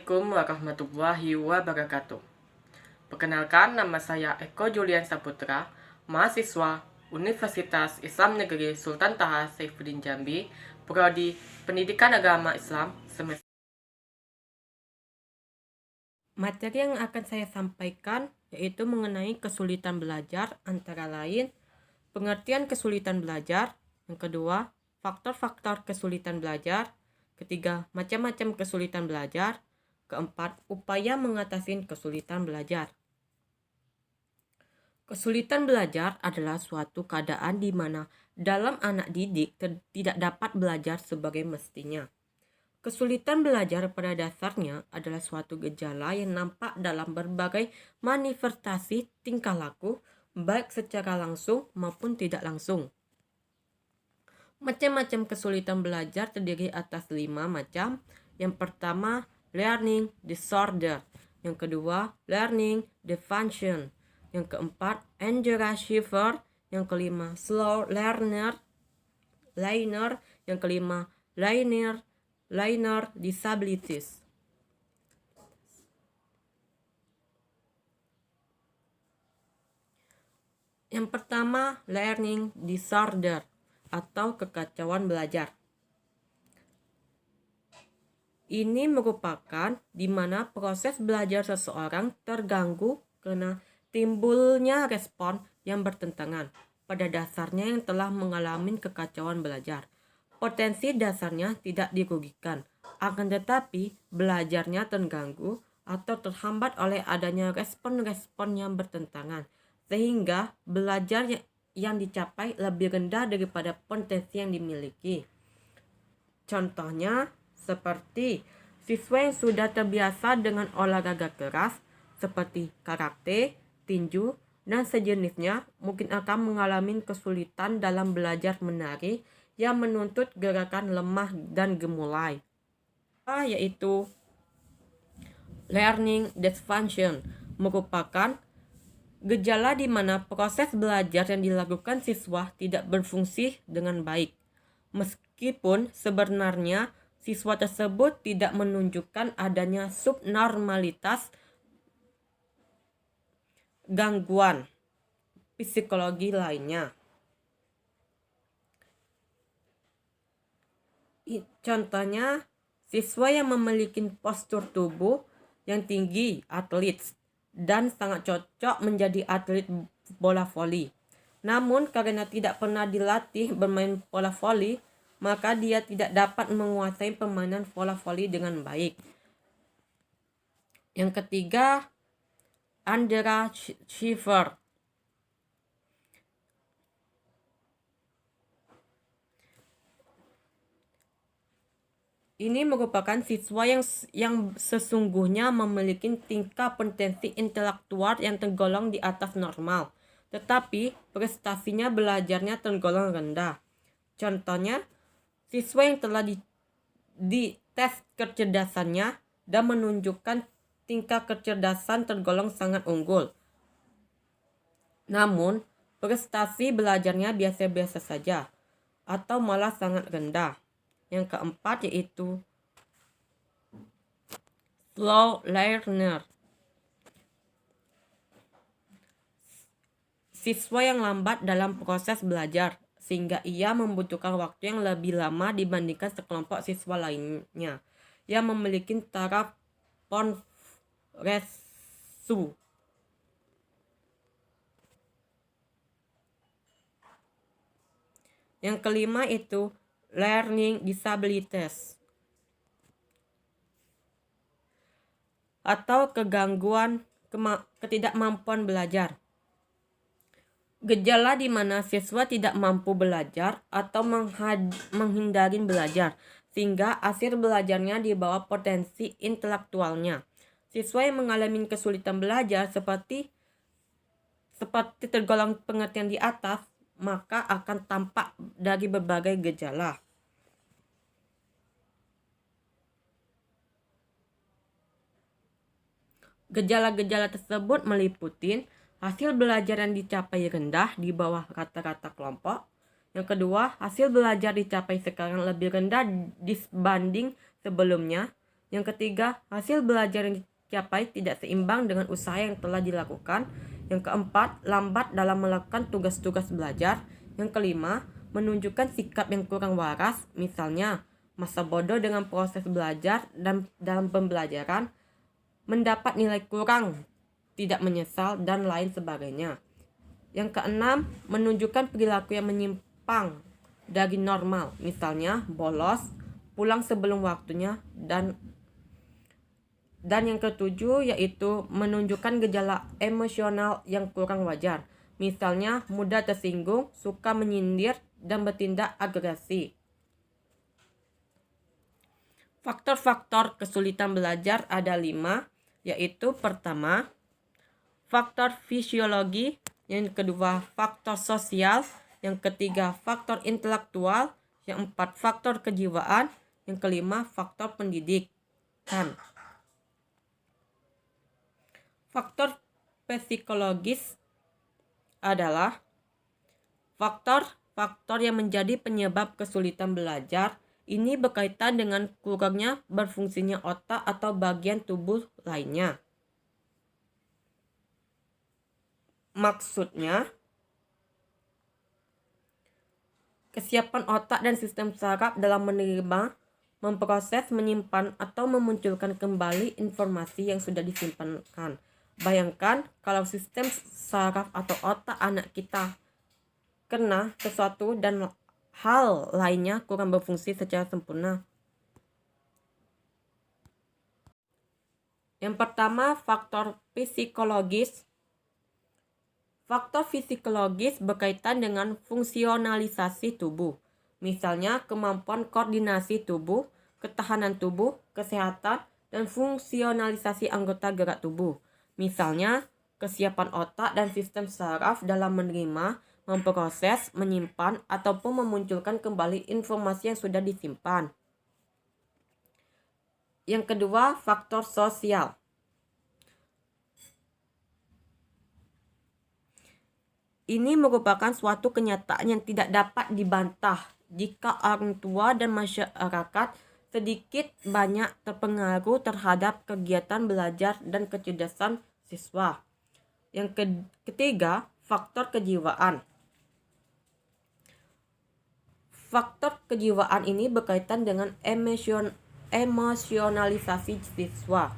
Assalamualaikum warahmatullahi wabarakatuh. Perkenalkan, nama saya Eko Julian Saputra, mahasiswa Universitas Islam Negeri Sultan Taha Saifuddin Jambi, Prodi Pendidikan Agama Islam semester. Materi yang akan saya sampaikan yaitu mengenai kesulitan belajar, antara lain pengertian kesulitan belajar, yang kedua faktor-faktor kesulitan belajar, ketiga macam-macam kesulitan belajar, keempat, upaya mengatasi kesulitan belajar. Kesulitan belajar adalah suatu keadaan di mana dalam anak didik tidak dapat belajar sebagai mestinya. Kesulitan belajar pada dasarnya adalah suatu gejala yang nampak dalam berbagai manifestasi tingkah laku, baik secara langsung maupun tidak langsung. Macam-macam kesulitan belajar terdiri atas 5 macam. Yang pertama, learning disorder. Yang kedua, learning dysfunction. Yang keempat, underachiever. Yang kelima, slow learner. Yang kelima, learner disabilities. Yang pertama, learning disorder atau kekacauan belajar. Ini merupakan di mana proses belajar seseorang terganggu karena timbulnya respon yang bertentangan pada dasarnya yang telah mengalami kekacauan belajar. Potensi dasarnya tidak dirugikan, akan tetapi belajarnya terganggu atau terhambat oleh adanya respon-respon yang bertentangan, sehingga belajar yang dicapai lebih rendah daripada potensi yang dimiliki. Contohnya seperti siswa yang sudah terbiasa dengan olahraga keras seperti karate, tinju, dan sejenisnya mungkin akan mengalami kesulitan dalam belajar menari yang menuntut gerakan lemah dan gemulai, yaitu learning dysfunction, merupakan gejala di mana proses belajar yang dilakukan siswa tidak berfungsi dengan baik, meskipun sebenarnya siswa tersebut tidak menunjukkan adanya subnormalitas gangguan psikologi lainnya. Contohnya, siswa yang memiliki postur tubuh yang tinggi, atlet, dan sangat cocok menjadi atlet bola voli. Namun karena tidak pernah dilatih bermain bola voli, maka dia tidak dapat menguasai permainan bola voli dengan baik. Yang ketiga, underachiever. Ini merupakan siswa yang sesungguhnya memiliki tingkat potensi intelektual yang tergolong di atas normal, tetapi prestasinya belajarnya tergolong rendah. Contohnya, siswa yang telah di tes kecerdasannya dan menunjukkan tingkat kecerdasan tergolong sangat unggul, namun prestasi belajarnya biasa-biasa saja atau malah sangat rendah. Yang keempat yaitu slow learner, siswa yang lambat dalam proses belajar sehingga ia membutuhkan waktu yang lebih lama dibandingkan sekelompok siswa lainnya yang memiliki taraf progresif. Yang kelima itu learning disabilities atau kegangguan ketidakmampuan belajar. Gejala di mana siswa tidak mampu belajar atau menghindari belajar sehingga hasil belajarnya di bawah potensi intelektualnya. Siswa yang mengalami kesulitan belajar seperti tergolong pengertian di atas, maka akan tampak dari berbagai gejala. Gejala-gejala tersebut meliputi hasil belajar yang dicapai rendah di bawah rata-rata kelompok. Yang kedua, hasil belajar dicapai sekarang lebih rendah dibanding sebelumnya. Yang ketiga, hasil belajar yang dicapai tidak seimbang dengan usaha yang telah dilakukan. Yang keempat, lambat dalam melakukan tugas-tugas belajar. Yang kelima, menunjukkan sikap yang kurang waras, misalnya masa bodoh dengan proses belajar dan dalam pembelajaran, mendapat nilai kurang, tidak menyesal, dan lain sebagainya. Yang keenam, menunjukkan perilaku yang menyimpang dari normal, misalnya bolos, pulang sebelum waktunya, dan yang ketujuh yaitu menunjukkan gejala emosional yang kurang wajar, misalnya mudah tersinggung, suka menyindir, dan bertindak agresi. Faktor-faktor kesulitan belajar ada 5, yaitu pertama, faktor fisiologi, yang kedua faktor sosial, yang ketiga faktor intelektual, yang keempat faktor kejiwaan, yang kelima faktor pendidikan. Faktor psikologis adalah faktor-faktor yang menjadi penyebab kesulitan belajar. Ini berkaitan dengan kurangnya berfungsinya otak atau bagian tubuh lainnya. Maksudnya, kesiapan otak dan sistem saraf dalam menerima, memproses, menyimpan, atau memunculkan kembali informasi yang sudah disimpankan. Bayangkan kalau sistem saraf atau otak anak kita kena sesuatu dan hal lainnya kurang berfungsi secara sempurna. Yang pertama, faktor psikologis. Faktor psikologis berkaitan dengan fungsionalisasi tubuh. Misalnya kemampuan koordinasi tubuh, ketahanan tubuh, kesehatan, dan fungsionalisasi anggota gerak tubuh. Misalnya, kesiapan otak dan sistem saraf dalam menerima, memproses, menyimpan, ataupun memunculkan kembali informasi yang sudah disimpan. Yang kedua, faktor sosial. Ini merupakan suatu kenyataan yang tidak dapat dibantah jika orang tua dan masyarakat sedikit banyak terpengaruh terhadap kegiatan belajar dan kecerdasan siswa. Yang ketiga, faktor kejiwaan. Faktor kejiwaan ini berkaitan dengan emosionalisasi siswa.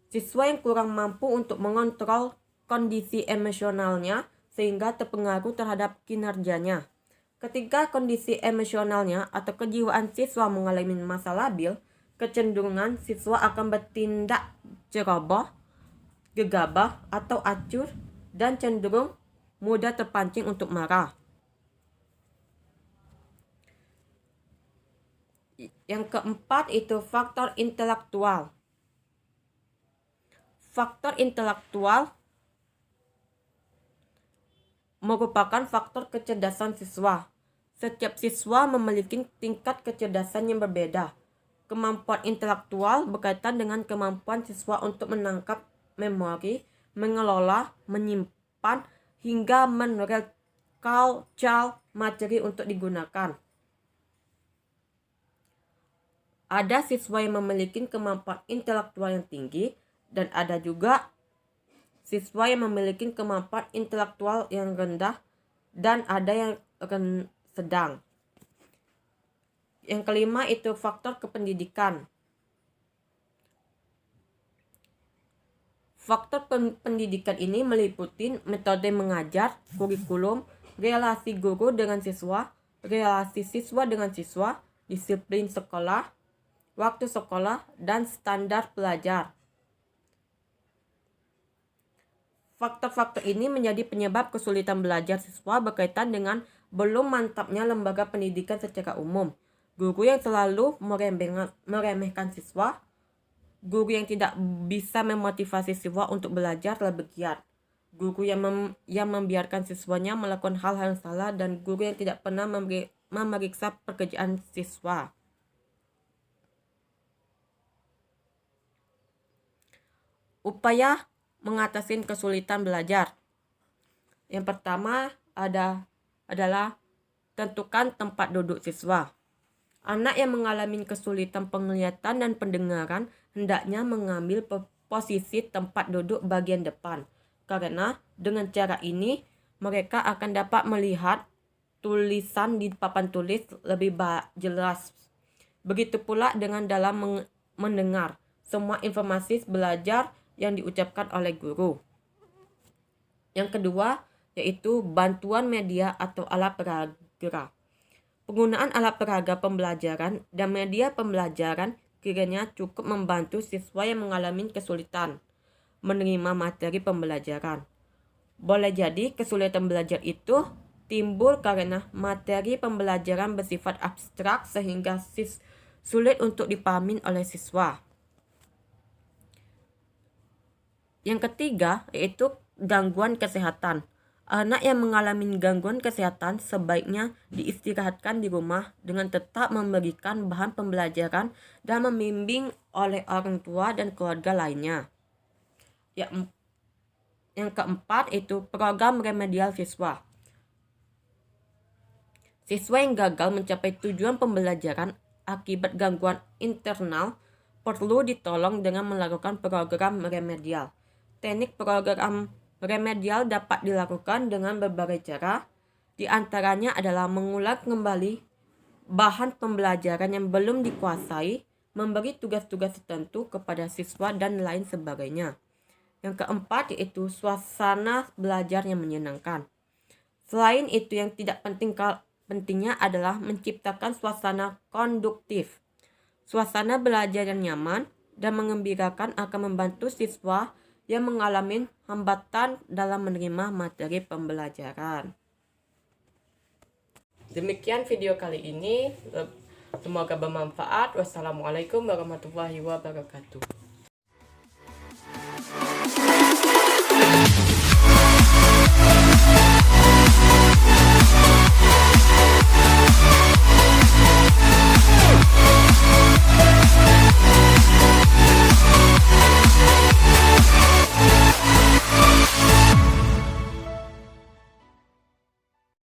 Siswa yang kurang mampu untuk mengontrol kondisi emosionalnya sehingga terpengaruh terhadap kinerjanya. Ketika kondisi emosionalnya atau kejiwaan siswa mengalami masa labil, kecenderungan siswa akan bertindak ceroboh, gegabah, atau acuh, dan cenderung mudah terpancing untuk marah. Yang keempat itu faktor intelektual. Faktor intelektual merupakan faktor kecerdasan siswa. Setiap siswa memiliki tingkat kecerdasan yang berbeda. Kemampuan intelektual berkaitan dengan kemampuan siswa untuk menangkap memori, mengelola, menyimpan, hingga merekal materi untuk digunakan. Ada siswa yang memiliki kemampuan intelektual yang tinggi, dan ada juga siswa yang memiliki kemampuan intelektual yang rendah, dan ada yang sedang. Yang kelima itu faktor kependidikan. Faktor pendidikan ini meliputi metode mengajar, kurikulum, relasi guru dengan siswa, relasi siswa dengan siswa, disiplin sekolah, waktu sekolah, dan standar belajar. Faktor-faktor ini menjadi penyebab kesulitan belajar siswa berkaitan dengan belum mantapnya lembaga pendidikan secara umum, guru yang selalu meremehkan siswa, guru yang tidak bisa memotivasi siswa untuk belajar lebih giat, guru yang membiarkan siswanya melakukan hal-hal yang salah, dan guru yang tidak pernah memeriksa pekerjaan siswa. Upaya mengatasi kesulitan belajar. Yang pertama adalah tentukan tempat duduk siswa. Anak yang mengalami kesulitan penglihatan dan pendengaran hendaknya mengambil posisi tempat duduk bagian depan, karena dengan cara ini mereka akan dapat melihat tulisan di papan tulis lebih jelas. Begitu pula dengan dalam mendengar semua informasi belajar yang diucapkan oleh guru. Yang kedua yaitu bantuan media atau alat peraga. Penggunaan alat peraga pembelajaran dan media pembelajaran kiranya cukup membantu siswa yang mengalami kesulitan menerima materi pembelajaran. Boleh jadi kesulitan belajar itu timbul karena materi pembelajaran bersifat abstrak sehingga sulit untuk dipahami oleh siswa. Yang ketiga yaitu gangguan kesehatan. Anak yang mengalami gangguan kesehatan sebaiknya diistirahatkan di rumah dengan tetap memberikan bahan pembelajaran dan membimbing oleh orang tua dan keluarga lainnya. Yang keempat itu program remedial siswa. Siswa yang gagal mencapai tujuan pembelajaran akibat gangguan internal perlu ditolong dengan melakukan program remedial. Teknik program remedial dapat dilakukan dengan berbagai cara, di antaranya adalah mengulang kembali bahan pembelajaran yang belum dikuasai, memberi tugas-tugas tertentu kepada siswa, dan lain sebagainya. Yang keempat yaitu suasana belajar yang menyenangkan. Selain itu yang tidak pentingnya adalah menciptakan suasana konduktif. Suasana belajar yang nyaman dan mengembirakan akan membantu siswa yang mengalami hambatan dalam menerima materi pembelajaran. Demikian video kali ini. Semoga bermanfaat. Wassalamualaikum warahmatullahi wabarakatuh.